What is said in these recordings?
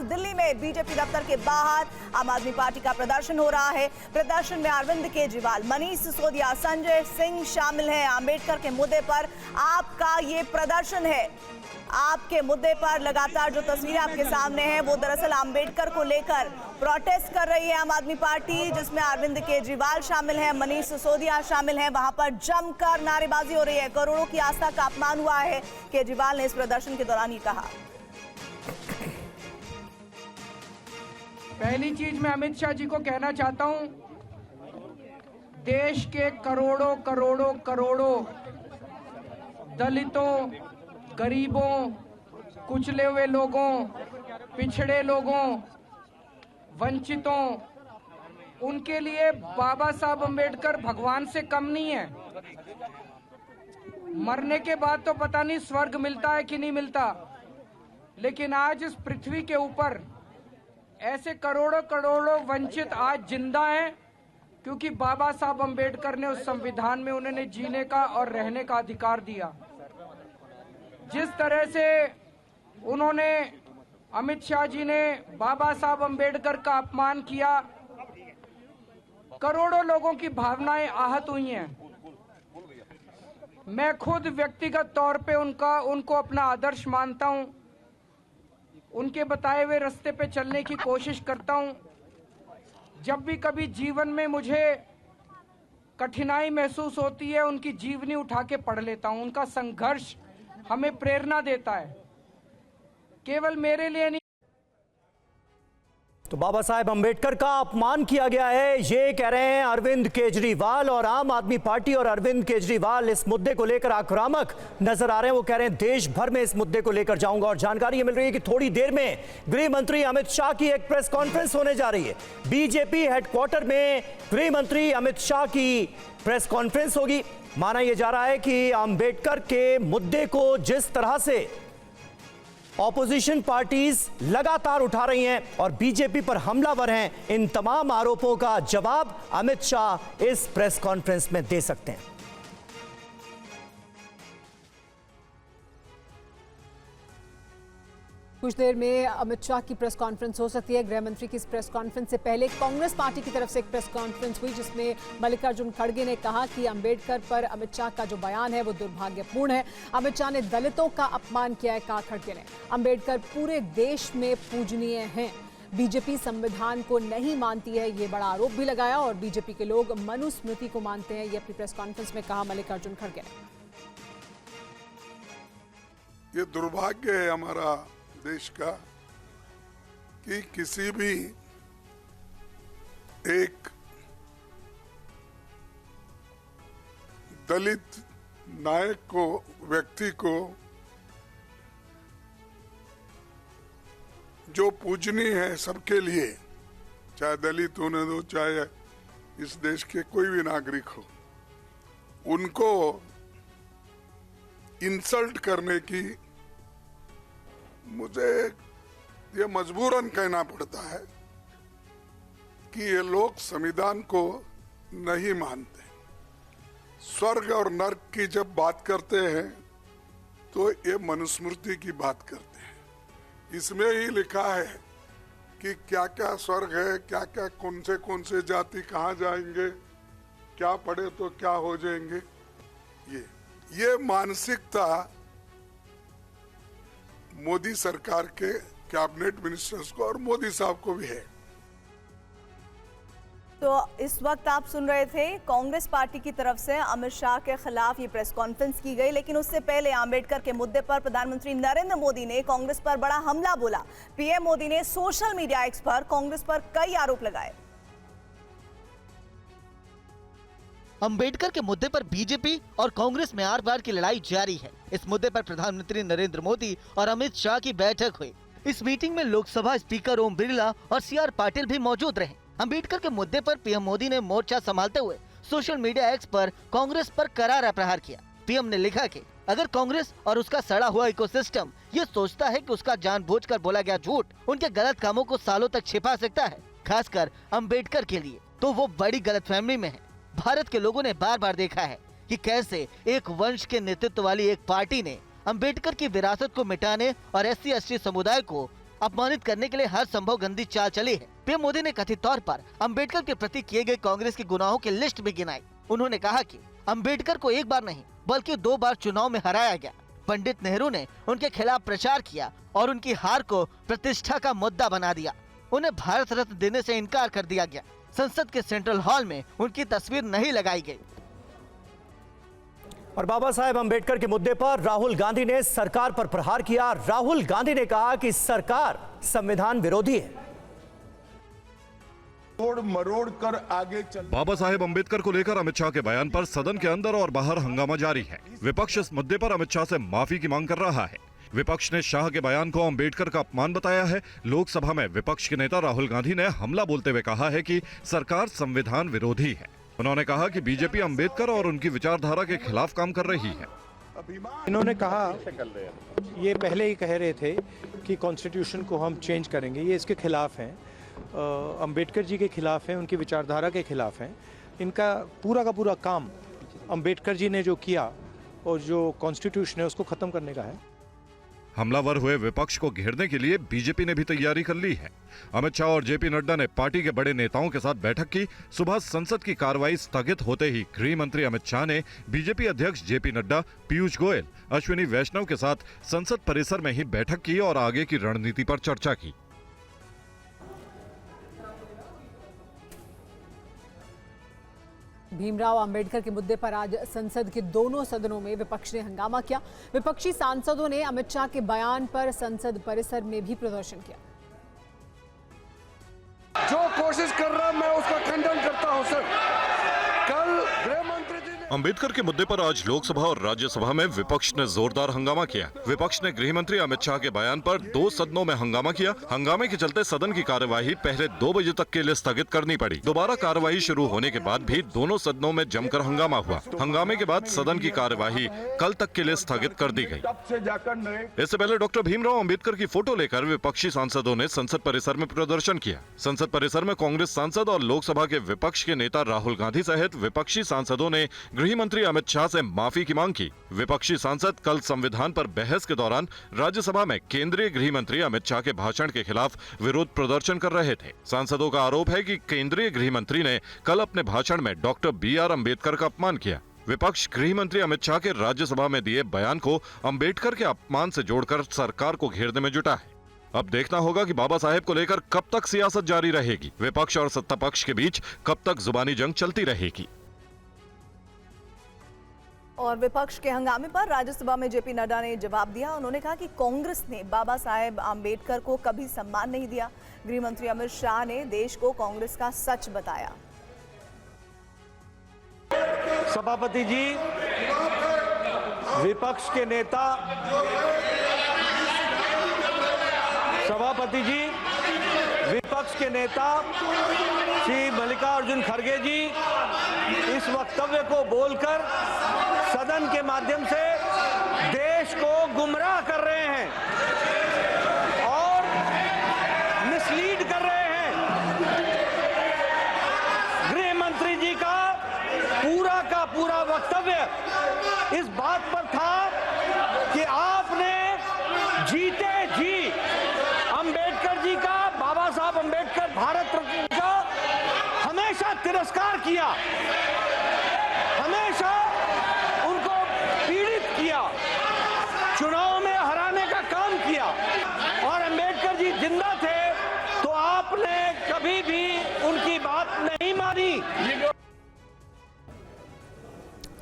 दिल्ली में बीजेपी दफ्तर के बाहर आम आदमी पार्टी का प्रदर्शन हो रहा है। प्रदर्शन में अरविंद केजरीवाल, मनीष सिसोदिया, संजय सिंह शामिल हैं। अंबेडकर के मुद्दे पर आपका ये प्रदर्शन है। आपके मुद्दे पर लगातार जो तस्वीरें आपके सामने हैं वो दरअसल अंबेडकर को लेकर प्रोटेस्ट कर रही है आम आदमी पार्टी, जिसमें अरविंद केजरीवाल शामिल हैं, मनीष सिसोदिया शामिल हैं। वहां पर जमकर नारेबाजी हो रही है। करोड़ों की आस्था का अपमान हुआ है, केजरीवाल ने इस प्रदर्शन के दौरान ये कहा। पहली चीज मैं अमित शाह जी को कहना चाहता हूं, देश के करोड़ों करोड़ों करोड़ों दलितों, गरीबों, कुचले हुए लोगों, पिछड़े लोगों, वंचितों, उनके लिए बाबा साहब अंबेडकर भगवान से कम नहीं है। मरने के बाद तो पता नहीं स्वर्ग मिलता है कि नहीं मिलता, लेकिन आज इस पृथ्वी के ऊपर ऐसे करोड़ों करोड़ों वंचित आज जिंदा हैं, क्योंकि बाबा साहब अंबेडकर ने उस संविधान में उन्हें जीने का और रहने का अधिकार दिया। जिस तरह से उन्होंने, अमित शाह जी ने बाबा साहब अंबेडकर का अपमान किया, करोड़ों लोगों की भावनाएं आहत हुई हैं। मैं खुद व्यक्तिगत तौर पे उनको अपना आदर्श मानता हूं, उनके बताए हुए रास्ते पे चलने की कोशिश करता हूं। जब भी कभी जीवन में मुझे कठिनाई महसूस होती है, उनकी जीवनी उठा के पढ़ लेता हूं। उनका संघर्ष हमें प्रेरणा देता है, केवल मेरे लिए नहीं। तो बाबा साहेब अंबेडकर का अपमान किया गया है, ये कह रहे हैं अरविंद केजरीवाल। और आम आदमी पार्टी और अरविंद केजरीवाल इस मुद्दे को लेकर आक्रामक नजर आ रहे हैं। वो कह रहे हैं देश भर में इस मुद्दे को लेकर जाऊंगा। और जानकारी ये मिल रही है कि थोड़ी देर में गृह मंत्री अमित शाह की एक प्रेस कॉन्फ्रेंस होने जा रही है। बीजेपी हेडक्वार्टर में गृह मंत्री अमित शाह की प्रेस कॉन्फ्रेंस होगी। माना यह जा रहा है कि अंबेडकर के मुद्दे को जिस तरह से ऑपोजिशन पार्टीज लगातार उठा रही हैं और बीजेपी पर हमलावर हैं, इन तमाम आरोपों का जवाब अमित शाह इस प्रेस कॉन्फ्रेंस में दे सकते हैं। कुछ देर में अमित शाह की प्रेस कॉन्फ्रेंस हो सकती है। गृह मंत्री की इस प्रेस कॉन्फ्रेंस से पहले कांग्रेस पार्टी की तरफ से एक प्रेस कॉन्फ्रेंस हुई, जिसमें मल्लिकार्जुन खड़गे ने कहा कि अंबेडकर पर अमित शाह का जो बयान है वो दुर्भाग्यपूर्ण है। अमित शाह ने दलितों का अपमान किया है, कहा खड़गे ने। अंबेडकर पूरे देश में पूजनीय हैं। बीजेपी संविधान को नहीं मानती है, ये बड़ा आरोप भी लगाया। और बीजेपी के लोग मनुस्मृति को मानते हैं, ये अपनी प्रेस कॉन्फ्रेंस में कहा मल्लिकार्जुन खड़गे ने। ये दुर्भाग्य है हमारा देश का कि किसी भी एक दलित नायक को, व्यक्ति को, जो पूजनीय है सबके लिए, चाहे दलित होने दो, चाहे इस देश के कोई भी नागरिक हो, उनको इंसल्ट करने की मुझे ये मजबूरन कहना पड़ता है कि ये लोग संविधान को नहीं मानते। स्वर्ग और नर्क की जब बात करते हैं तो ये मनुस्मृति की बात करते हैं। इसमें ही लिखा है कि क्या क्या स्वर्ग है, क्या क्या कौन से जाति कहाँ जाएंगे, क्या पढ़े तो क्या हो जाएंगे। ये मानसिकता मोदी सरकार के कैबिनेट मिनिस्टर्स को और मोदी साहब को भी है। तो इस वक्त आप सुन रहे थे कांग्रेस पार्टी की तरफ से अमित शाह के खिलाफ ये प्रेस कॉन्फ्रेंस की गई, लेकिन उससे पहले अंबेडकर के मुद्दे पर प्रधानमंत्री नरेंद्र मोदी ने कांग्रेस पर बड़ा हमला बोला। पीएम मोदी ने सोशल मीडिया एक्स पर कांग्रेस पर कई आरोप लगाए। अंबेडकर के मुद्दे पर बीजेपी और कांग्रेस में आर पार की लड़ाई जारी है। इस मुद्दे पर प्रधानमंत्री नरेंद्र मोदी और अमित शाह की बैठक हुई। इस मीटिंग में लोकसभा स्पीकर ओम बिरला और सीआर पाटिल भी मौजूद रहे। अंबेडकर के मुद्दे पर पीएम मोदी ने मोर्चा संभालते हुए सोशल मीडिया एक्स पर कांग्रेस पर करारा प्रहार किया। पीएम ने लिखा कि अगर कांग्रेस और उसका सड़ा हुआ इकोसिस्टम ये सोचता है कि उसका जानबूझकर बोला गया झूठ उनके गलत कामों को सालों तक छिपा सकता है, खासकर अंबेडकर के लिए, तो वो बड़ी गलतफहमी में है। भारत के लोगों ने बार बार देखा है कि कैसे एक वंश के नेतृत्व वाली एक पार्टी ने अंबेडकर की विरासत को मिटाने और SC/ST समुदाय को अपमानित करने के लिए हर संभव गंदी चाल चली है। पीएम मोदी ने कथित तौर पर अंबेडकर के प्रति किए गए कांग्रेस के गुनाहों की लिस्ट भी गिनाई। उन्होंने कहा कि अंबेडकर को एक बार नहीं बल्कि 2 बार चुनाव में हराया गया। पंडित नेहरू ने उनके खिलाफ प्रचार किया और उनकी हार को प्रतिष्ठा का मुद्दा बना दिया। उन्हें भारत रत्न देने से इनकार कर दिया गया। संसद के सेंट्रल हॉल में उनकी तस्वीर नहीं लगाई गई। और बाबा साहेब अंबेडकर के मुद्दे पर राहुल गांधी ने सरकार पर प्रहार किया। राहुल गांधी ने कहा कि सरकार संविधान विरोधी है। तोड़ मरोड़ कर आगे चल। बाबा साहेब अंबेडकर को लेकर अमित शाह के बयान पर सदन के अंदर और बाहर हंगामा जारी है। विपक्ष इस मुद्दे पर अमित शाह से माफी की मांग कर रहा है। विपक्ष ने शाह के बयान को अंबेडकर का अपमान बताया है। लोकसभा में विपक्ष के नेता राहुल गांधी ने हमला बोलते हुए कहा है कि सरकार संविधान विरोधी है। उन्होंने कहा कि बीजेपी अंबेडकर और उनकी विचारधारा के खिलाफ काम कर रही है। इन्होंने कहा, ये पहले ही कह रहे थे कि कॉन्स्टिट्यूशन को हम चेंज करेंगे, ये इसके खिलाफ हैं, अंबेडकर जी के खिलाफ हैं, उनकी विचारधारा के खिलाफ हैं। इनका पूरा का पूरा काम अंबेडकर जी ने जो किया और जो कॉन्स्टिट्यूशन है उसको खत्म करने का है। हमलावर हुए विपक्ष को घेरने के लिए बीजेपी ने भी तैयारी कर ली है। अमित शाह और जेपी नड्डा ने पार्टी के बड़े नेताओं के साथ बैठक की। सुबह संसद की कार्रवाई स्थगित होते ही गृह मंत्री अमित शाह ने बीजेपी अध्यक्ष जेपी नड्डा, पीयूष गोयल, अश्विनी वैष्णव के साथ संसद परिसर में ही बैठक की और आगे की रणनीति पर चर्चा की। भीमराव अंबेडकर के मुद्दे पर आज संसद के दोनों सदनों में विपक्ष ने हंगामा किया। विपक्षी सांसदों ने अमित शाह के बयान पर संसद परिसर में भी प्रदर्शन किया। जो कोशिश कर रहा मैं उसका खंडन करता हूं सर। कल गृह मंत्री जी ने अंबेडकर के मुद्दे पर आज लोकसभा और राज्यसभा में विपक्ष ने जोरदार हंगामा किया। विपक्ष ने गृह मंत्री अमित शाह के बयान पर 2 सदनों में हंगामा किया। हंगामे के चलते सदन की कार्यवाही पहले 2 बजे तक के लिए स्थगित करनी पड़ी। दोबारा कार्यवाही शुरू होने के बाद भी दोनों सदनों में जमकर हंगामा हुआ। हंगामे के बाद सदन की कार्यवाही कल तक के लिए स्थगित कर दी गई। तब से जाकर नए इससे पहले डॉक्टर भीमराव अंबेडकर की फोटो लेकर विपक्षी सांसदों ने संसद परिसर में प्रदर्शन किया। संसद परिसर में कांग्रेस सांसद और लोकसभा के विपक्ष के नेता राहुल गांधी सहित विपक्षी सांसदों ने गृह मंत्री अमित शाह से माफी की मांग की। विपक्षी सांसद कल संविधान पर बहस के दौरान राज्यसभा में केंद्रीय गृह मंत्री अमित शाह के भाषण के खिलाफ विरोध प्रदर्शन कर रहे थे। सांसदों का आरोप है कि केंद्रीय गृह मंत्री ने कल अपने भाषण में डॉक्टर BR अंबेडकर का अपमान किया। विपक्ष गृह मंत्री अमित शाह के राज्यसभा में दिए बयान को अंबेडकर के अपमान से जोड़कर सरकार को घेरने में जुटा है। अब देखना होगा कि बाबा साहेब को लेकर कब तक सियासत जारी रहेगी। विपक्ष और सत्ता पक्ष के बीच कब तक जुबानी जंग चलती रहेगी। और विपक्ष के हंगामे पर राज्यसभा में जेपी नड्डा ने जवाब दिया। उन्होंने कहा कि कांग्रेस ने बाबा साहेब आंबेडकर को कभी सम्मान नहीं दिया। गृह मंत्री अमित शाह ने देश को कांग्रेस का सच बताया। सभापति जी, विपक्ष के नेता श्री मल्लिकार्जुन खड़गे जी इस वक्तव्य को बोलकर सदन के माध्यम से देश को गुमराह कर रहे हैं और मिसलीड कर रहे हैं। गृह मंत्री जी का पूरा वक्तव्य इस बात पर था कि आपने जीते जी अंबेडकर जी का, बाबा साहब अंबेडकर भारत रत्न का हमेशा तिरस्कार किया, हमेशा उनको पीड़ित किया, चुनाव में हराने का काम किया और अंबेडकर जी जिंदा थे तो आपने कभी भी उनकी बात नहीं मानी।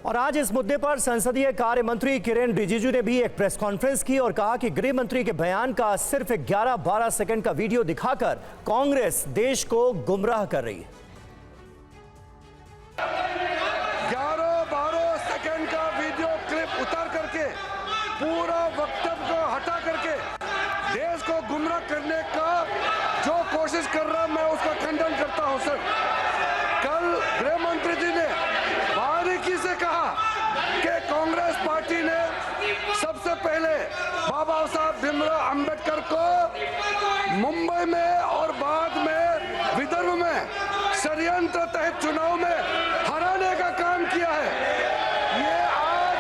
और आज इस मुद्दे पर संसदीय कार्य मंत्री किरेन रिजिजू ने भी एक प्रेस कॉन्फ्रेंस की और कहा कि गृह मंत्री के बयान का सिर्फ 11-12 सेकंड का वीडियो दिखाकर कांग्रेस देश को गुमराह कर रही है। 11-12 सेकंड का वीडियो क्लिप उतार करके पूरा वक्तव्य को हटा करके देश को गुमराह करने का जो कोशिश कर रहा मैं उसका खंडन करता हूं सर। कल गृह मंत्री जी ने बारीकी से कहा कि कांग्रेस पार्टी ने सबसे पहले बाबा साहब भीमराव अंबेडकर को मुंबई में और बाद में विदर्भ में षड्यंत्र तहत चुनाव में हराने का काम किया है। ये आज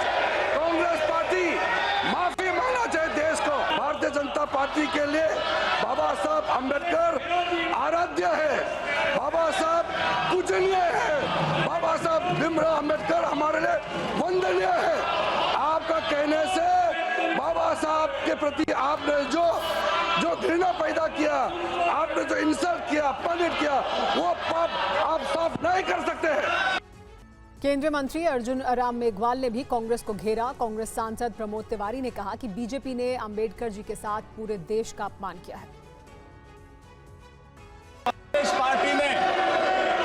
कांग्रेस पार्टी माफी मांगना चाहे देश को। भारतीय जनता पार्टी जाति के लिए बाबा साहब अम्बेडकर आराध्य है, बाबा साहब पूजनीय है, बाबा साहब भीमराव अम्बेडकर हमारे लिए वंदनीय है। आपका कहने से बाबा साहब के प्रति आपने जो घृणा पैदा किया, आपने जो इंसल्ट किया, अपमानित किया, वो पाप आप साफ नहीं कर सकते हैं। केंद्रीय मंत्री अर्जुन राम मेघवाल ने भी कांग्रेस को घेरा। कांग्रेस सांसद प्रमोद तिवारी ने कहा कि बीजेपी ने अंबेडकर जी के साथ पूरे देश का अपमान किया है। कांग्रेस पार्टी ने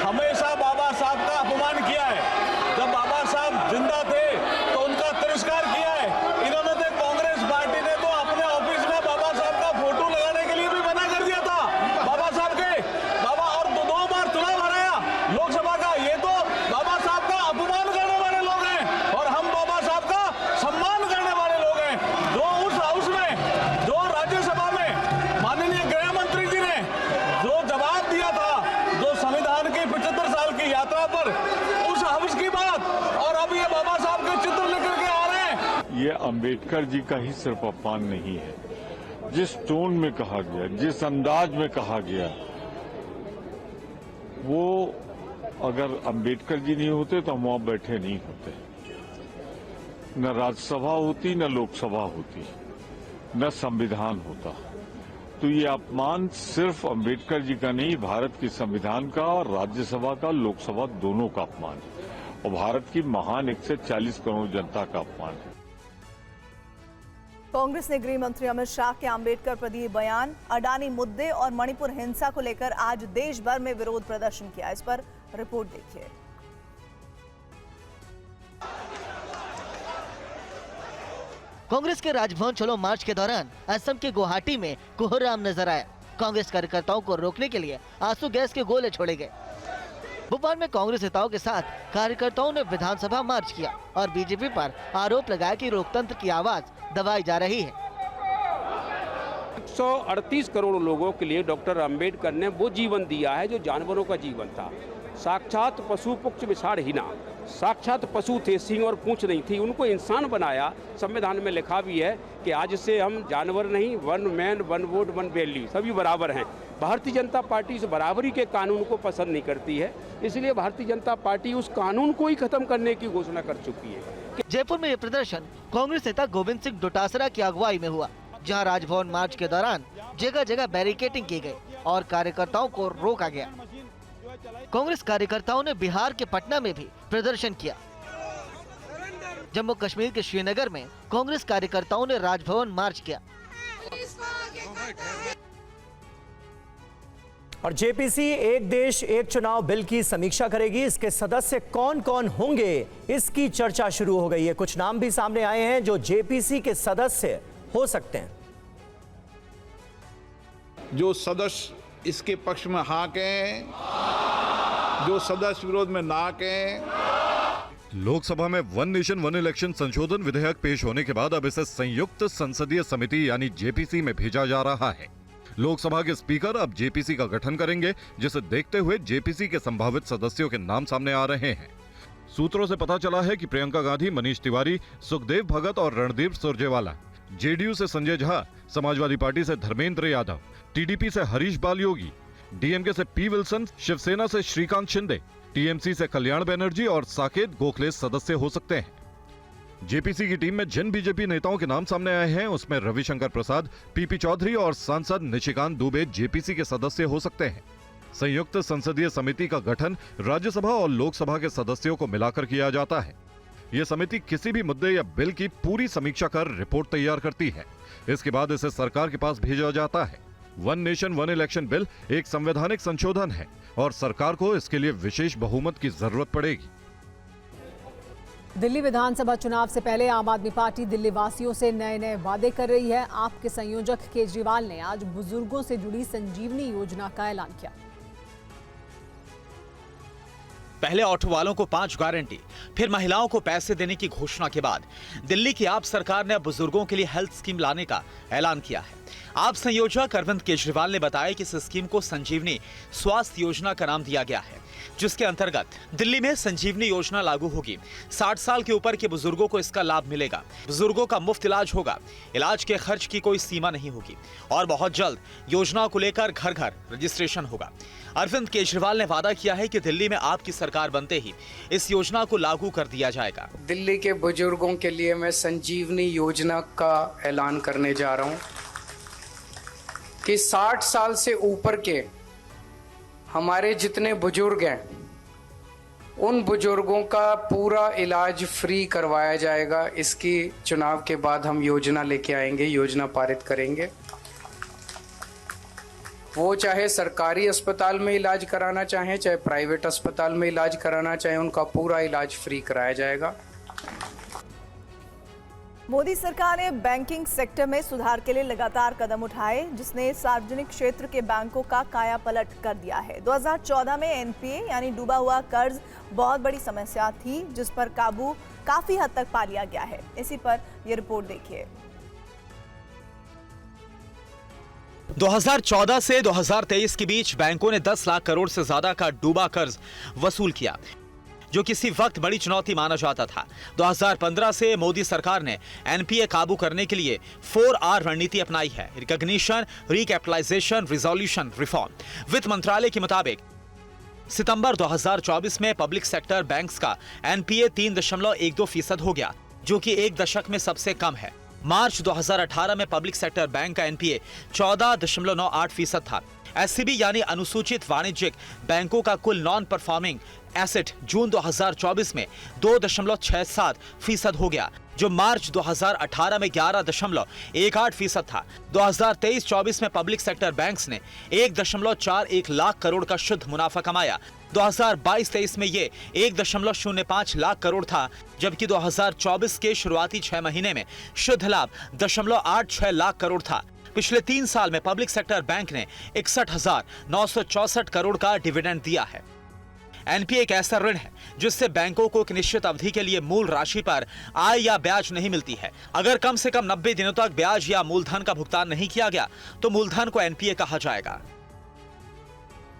हमेशा बाबा साहब का अपमान किया है। जब बाबा साहब जिंदा थे तो उनका तिरस्कार किया है। इन्होंने तो कांग्रेस पार्टी ने तो अपने ऑफिस में बाबा साहब का फोटो लगाने के लिए भी मना कर दिया था। बाबा साहब के बाबा और दो बार चुनाव हराया लोकसभा का। ये तो बाबा साहब का अपमान करने वाले लोग हैं और हम बाबा साहब का सम्मान करने वाले लोग हैं। जो उस हाउस में, जो राज्यसभा में माननीय गृह मंत्री जी ने जो जवाब दिया था, जो संविधान की 75 साल की यात्रा पर उस हाउस की बात, और अब ये बाबा साहब के चित्र लेकर के आ रहे हैं। ये अंबेडकर जी का ही सिर्फ अपमान नहीं है, जिस टोन में कहा गया, जिस अंदाज में कहा गया, वो अगर अंबेडकर जी नहीं होते तो हम वहां बैठे नहीं होते। न राज्यसभा होती, न लोकसभा होती, न संविधान होता। तो ये अपमान सिर्फ अंबेडकर जी का नहीं, भारत के संविधान का और राज्यसभा का, लोकसभा दोनों का अपमान है और भारत की महान 140 करोड़ जनता का अपमान है। कांग्रेस ने गृह मंत्री अमित शाह के अंबेडकर पर दिए बयान, अडानी मुद्दे और मणिपुर हिंसा को लेकर आज देश भर में विरोध प्रदर्शन किया। इस पर रिपोर्ट देखिए। कांग्रेस के राजभवन चलो मार्च के दौरान असम के गुवाहाटी में कोहराम नजर आया। कांग्रेस कार्यकर्ताओं को रोकने के लिए आंसू गैस के गोले छोड़े गए। भोपाल में कांग्रेस नेताओं के साथ कार्यकर्ताओं ने विधानसभा मार्च किया और बीजेपी पर आरोप लगाया कि लोकतंत्र की आवाज दबाई जा रही है। 138 करोड़ लोगों के लिए डॉक्टर अंबेडकर ने वो जीवन दिया है जो जानवरों का जीवन था। साक्षात पशु पुक्ष विषाण हीना, साक्षात पशु थे, सींग और पूंछ नहीं थी, उनको इंसान बनाया। संविधान में लिखा भी है कि आज से हम जानवर नहीं, one man one vote one value, सभी बराबर हैं। भारतीय जनता पार्टी इस बराबरी के कानून को पसंद नहीं करती है, इसलिए भारतीय जनता पार्टी उस कानून को ही खत्म करने की घोषणा कर चुकी है। जयपुर में यह प्रदर्शन कांग्रेस नेता गोविंद सिंह डोटासरा की अगुवाई में हुआ, जहां राजभवन मार्च के दौरान जगह जगह बैरिकेडिंग की गई और कार्यकर्ताओं को रोका गया। कांग्रेस कार्यकर्ताओं ने बिहार के पटना में भी प्रदर्शन किया। जम्मू कश्मीर के श्रीनगर में कांग्रेस कार्यकर्ताओं ने राजभवन मार्च किया। और जेपीसी एक देश एक चुनाव बिल की समीक्षा करेगी। इसके सदस्य कौन कौन होंगे, इसकी चर्चा शुरू हो गई है। कुछ नाम भी सामने आए हैं जो जेपीसी के सदस्य हो सकते हैं। जो सदस्य इसके पक्ष में हाँ कहें, जो सदस्य विरोध में ना कहें। लोकसभा में वन नेशन वन इलेक्शन संशोधन विधेयक पेश होने के बाद अब इसे संयुक्त संसदीय समिति यानी जेपीसी में भेजा जा रहा है। लोकसभा के स्पीकर अब जेपीसी का गठन करेंगे, जिसे देखते हुए जेपीसी के संभावित सदस्यों के नाम सामने आ रहे हैं। सूत्रों से पता चला है कि प्रियंका गांधी, मनीष तिवारी, सुखदेव भगत और रणदीप सुरजेवाला, जेडीयू से संजय झा, समाजवादी पार्टी से धर्मेंद्र यादव, टीडीपी से हरीश बाल योगी, डीएमके से पी विल्सन, शिवसेना से श्रीकांत शिंदे, टीएमसी से कल्याण बनर्जी और साकेत गोखले सदस्य हो सकते हैं। जेपीसी की टीम में जिन बीजेपी नेताओं के नाम सामने आए हैं उसमें रविशंकर प्रसाद, पीपी चौधरी और सांसद निशिकांत दुबे जेपीसी के सदस्य हो सकते हैं। संयुक्त संसदीय समिति का गठन राज्यसभा और लोकसभा के सदस्यों को मिलाकर किया जाता है। यह समिति किसी भी मुद्दे या बिल की पूरी समीक्षा कर रिपोर्ट तैयार करती है। इसके बाद इसे सरकार के पास भेजा जाता है। One nation one election bill एक संवैधानिक संशोधन है और सरकार को इसके लिए विशेष बहुमत की जरूरत पड़ेगी। दिल्ली विधानसभा चुनाव से पहले आम आदमी पार्टी दिल्ली वासियों से नए नए वादे कर रही है। आप के संयोजक केजरीवाल ने आज बुजुर्गों से जुड़ी संजीवनी योजना का ऐलान किया। पहले ऑटो वालों को 5 गारंटी, फिर महिलाओं को पैसे देने की घोषणा के बाद दिल्ली की आप सरकार ने बुजुर्गों के लिए हेल्थ स्कीम लाने का ऐलान किया है। आप संयोजक अरविंद केजरीवाल ने बताया कि इस स्कीम को संजीवनी स्वास्थ्य योजना का नाम दिया गया है, जिसके अंतर्गत दिल्ली में संजीवनी योजना लागू होगी। 60 साल के ऊपर के बुजुर्गों को इसका लाभ मिलेगा। बुजुर्गों का मुफ्त इलाज होगा। इलाज के खर्च की कोई सीमा नहीं होगी और बहुत जल्द योजना को लेकर घर घर रजिस्ट्रेशन होगा। अरविंद केजरीवाल ने वादा किया है कि दिल्ली में आपकी सरकार बनते ही इस योजना को लागू कर दिया जाएगा। दिल्ली के बुजुर्गों के लिए मैं संजीवनी योजना का ऐलान करने जा रहा हूं कि 60 साल से ऊपर के हमारे जितने बुजुर्ग हैं, उन बुजुर्गों का पूरा इलाज फ्री करवाया जाएगा। इसकी चुनाव के बाद हम योजना लेके आएंगे, योजना पारित करेंगे। वो चाहे सरकारी अस्पताल में इलाज कराना चाहें, चाहे प्राइवेट अस्पताल में इलाज कराना चाहें, उनका पूरा इलाज फ्री कराया जाएगा। मोदी सरकार ने बैंकिंग सेक्टर में सुधार के लिए लगातार कदम उठाए, जिसने सार्वजनिक क्षेत्र के बैंकों का कायापलट कर दिया है। 2014 में एनपीए यानी डूबा हुआ कर्ज बहुत बड़ी समस्या थी, जिस पर काबू काफी हद तक पा लिया गया है। इसी पर यह रिपोर्ट देखिए। 2014 से 2023 के बीच बैंकों ने 10 लाख करोड़ से ज्यादा का डूबा कर्ज वसूल किया, जो किसी वक्त बड़ी चुनौती माना जाता था। 2015 से मोदी सरकार ने एनपीए काबू करने के लिए 4R रणनीति अपनाई है: रिकॉग्निशन, रिकैपिटलाइजेशन, रिजोल्यूशन, रिफॉर्म। वित्त मंत्रालय के मुताबिक सितंबर 2024 में पब्लिक सेक्टर बैंक्स का एनपीए 3.12% हो गया, जो कि एक दशक में सबसे कम है। मार्च 2018 में पब्लिक सेक्टर बैंक का एनपीए 14.98% था। एससीबी यानी अनुसूचित वाणिज्यिक बैंकों का कुल नॉन परफॉर्मिंग एसेट जून 2024 में 2.67% हो गया, जो मार्च 2018 में 11.18% था। 2023-24 में पब्लिक सेक्टर बैंक्स ने 1.41 लाख करोड़ का शुद्ध मुनाफा कमाया। 2022-23 में ये 1.05 लाख करोड़ था, जबकि 2024 के शुरुआती 6 महीने में शुद्ध लाभ 0.86 लाख करोड़ था। पिछले 3 साल में पब्लिक सेक्टर बैंक ने 61,964 करोड़ का डिविडेंड दिया है। एनपीए एक ऐसा ऋण है जिससे बैंकों को एक निश्चित अवधि के लिए मूल राशि पर आय या ब्याज नहीं मिलती है। अगर कम से कम 90 दिनों तक ब्याज या मूलधन का भुगतान नहीं किया गया तो मूलधन को एनपीए कहा जाएगा।